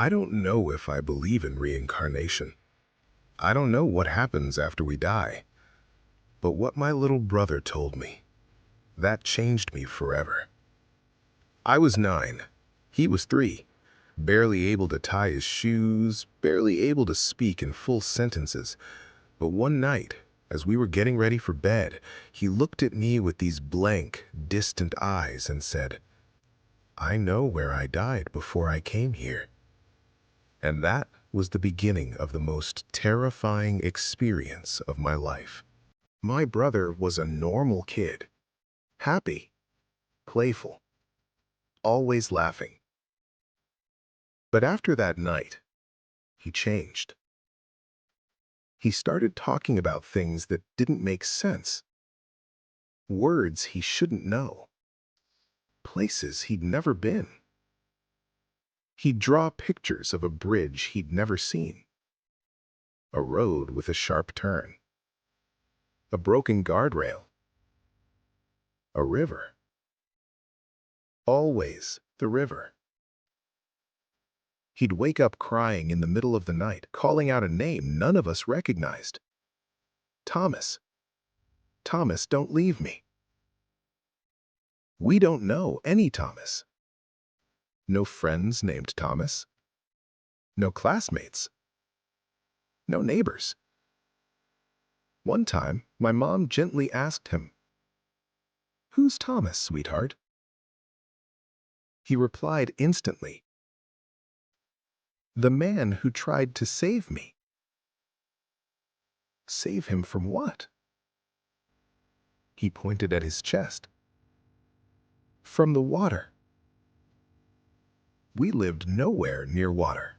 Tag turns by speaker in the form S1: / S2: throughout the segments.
S1: I don't know if I believe in reincarnation. I don't know what happens after we die. But what my little brother told me, that changed me forever. I was 9. He was 3. Barely able to tie his shoes, barely able to speak in full sentences. But one night, as we were getting ready for bed, he looked at me with these blank, distant eyes and said, "I know where I died before I came here." And that was the beginning of the most terrifying experience of my life. My brother was a normal kid, happy, playful, always laughing. But after that night, he changed. He started talking about things that didn't make sense, words he shouldn't know, places he'd never been. He'd draw pictures of a bridge he'd never seen, a road with a sharp turn, a broken guardrail, a river. Always the river. He'd wake up crying in the middle of the night, calling out a name none of us recognized. "Thomas. Thomas, don't leave me." We don't know any Thomas. No friends named Thomas. No classmates. No neighbors. One time, my mom gently asked him, "Who's Thomas, sweetheart?" He replied instantly, "The man who tried to save me." Save him from what? He pointed at his chest. From the water. We lived nowhere near water.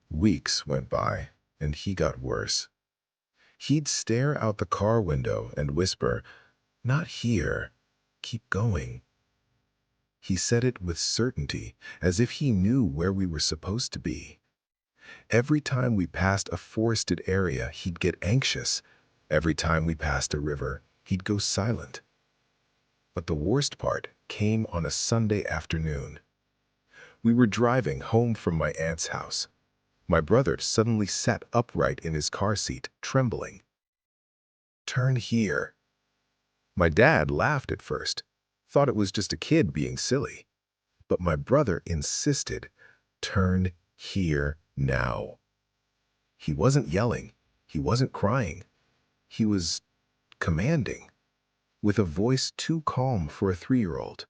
S1: Weeks went by, and he got worse. He'd stare out the car window and whisper, "Not here. Keep going." He said it with certainty, as if he knew where we were supposed to be. Every time we passed a forested area, he'd get anxious. Every time we passed a river, he'd go silent. But the worst part came on a Sunday afternoon. We were driving home from my aunt's house. My brother suddenly sat upright in his car seat, trembling. "Turn here." My dad laughed at first, thought it was just a kid being silly. But my brother insisted, "Turn here now." He wasn't yelling, he wasn't crying. He was commanding, with a voice too calm for a 3-year-old.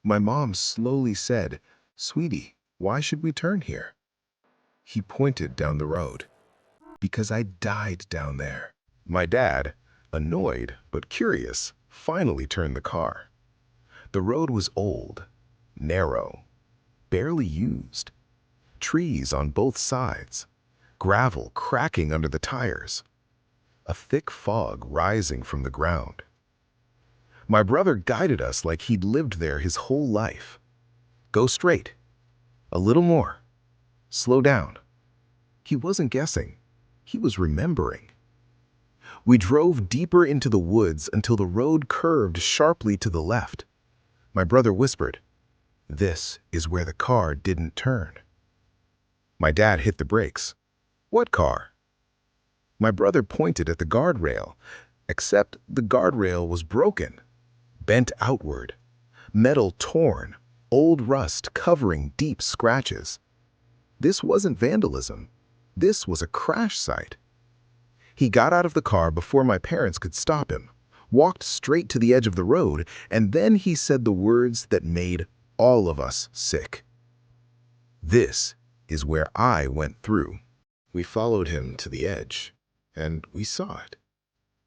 S1: My mom slowly said, "Sweetie, why should we turn here?" He pointed down the road. "Because I died down there." My dad, annoyed but curious, finally turned the car. The road was old, narrow, barely used. Trees on both sides, gravel cracking under the tires, a thick fog rising from the ground. My brother guided us like he'd lived there his whole life. "Go straight. A little more. Slow down." He wasn't guessing. He was remembering. We drove deeper into the woods until the road curved sharply to the left. My brother whispered, "This is where the car didn't turn." My dad hit the brakes. "What car?" My brother pointed at the guardrail, except the guardrail was broken, bent outward, metal torn, old rust covering deep scratches. This wasn't vandalism. This was a crash site. He got out of the car before my parents could stop him, walked straight to the edge of the road, and then he said the words that made all of us sick. "This is where I went through." We followed him to the edge, and we saw it.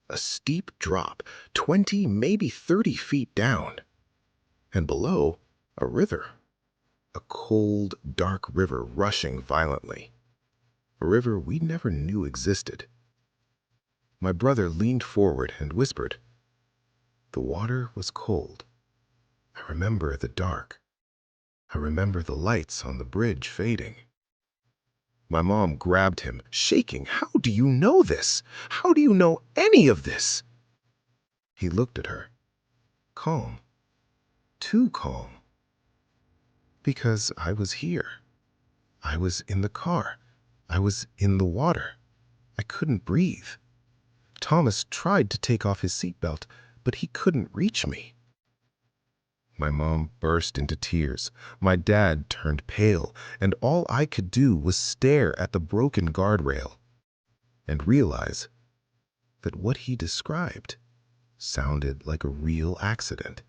S1: A steep drop, 20, maybe 30 feet down. And below, a river. A cold, dark river rushing violently. A river we never knew existed. My brother leaned forward and whispered. The water was cold. I remember the dark. I remember the lights on the bridge fading. My mom grabbed him, shaking. "How do you know this? How do you know any of this?" He looked at her, calm, too calm. because I was here. I was in the car. I was in the water. I couldn't breathe. Thomas tried to take off his seatbelt, but he couldn't reach me. My mom burst into tears. My dad turned pale, and all I could do was stare at the broken guardrail and realize that what he described sounded like a real accident.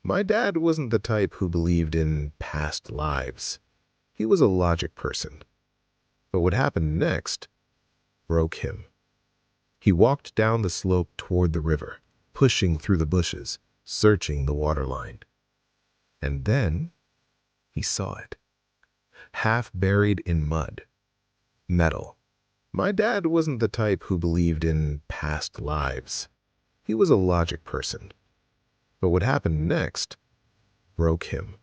S1: My dad wasn't the type who believed in past lives. He was a logic person. But what happened next broke him. He walked down the slope toward the river, pushing through the bushes, searching the waterline. And then he saw it, half buried in mud, metal. My dad wasn't the type who believed in past lives. He was a logic person. But what happened next broke him.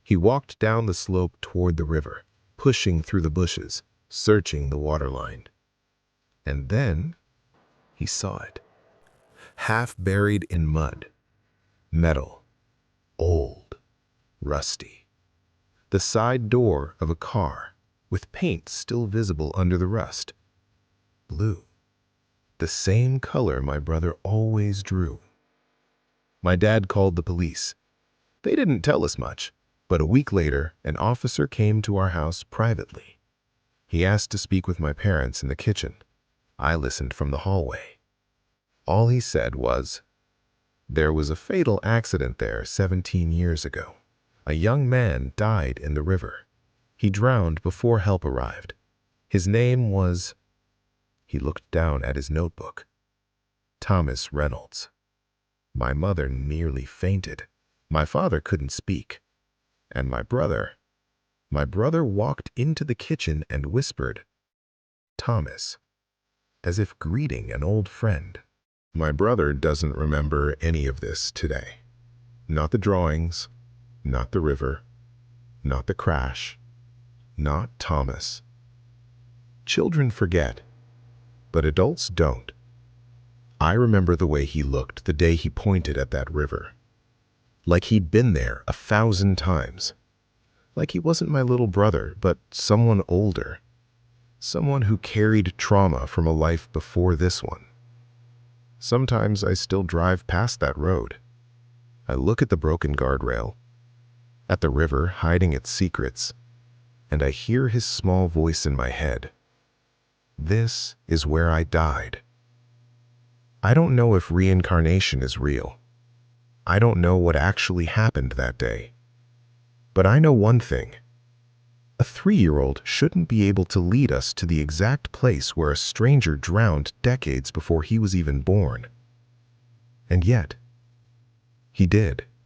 S1: He walked down the slope toward the river, pushing through the bushes, searching the waterline. And then he saw it, half buried in mud, metal, old, rusty. The side door of a car, with paint still visible under the rust. Blue, the same color my brother always drew. My dad called the police. They didn't tell us much, but a week later, an officer came to our house privately. He asked to speak with my parents in the kitchen. I listened from the hallway. All he said was, "There was a fatal accident there 17 years ago. A young man died in the river. He drowned before help arrived. His name was—" He looked down at his notebook. "Thomas Reynolds." My mother nearly fainted. My father couldn't speak. And my brother walked into the kitchen and whispered, "Thomas," as if greeting an old friend. My brother doesn't remember any of this today. Not the drawings, not the river, not the crash, not Thomas. Children forget, but adults don't. I remember the way he looked the day he pointed at that river. Like he'd been there 1,000 times. Like he wasn't my little brother, but someone older. Someone who carried trauma from a life before this one. Sometimes I still drive past that road. I look at the broken guardrail, at the river hiding its secrets, and I hear his small voice in my head. This is where I died. I don't know if reincarnation is real. I don't know what actually happened that day. But I know one thing. A 3-year-old shouldn't be able to lead us to the exact place where a stranger drowned decades before he was even born. And yet, he did.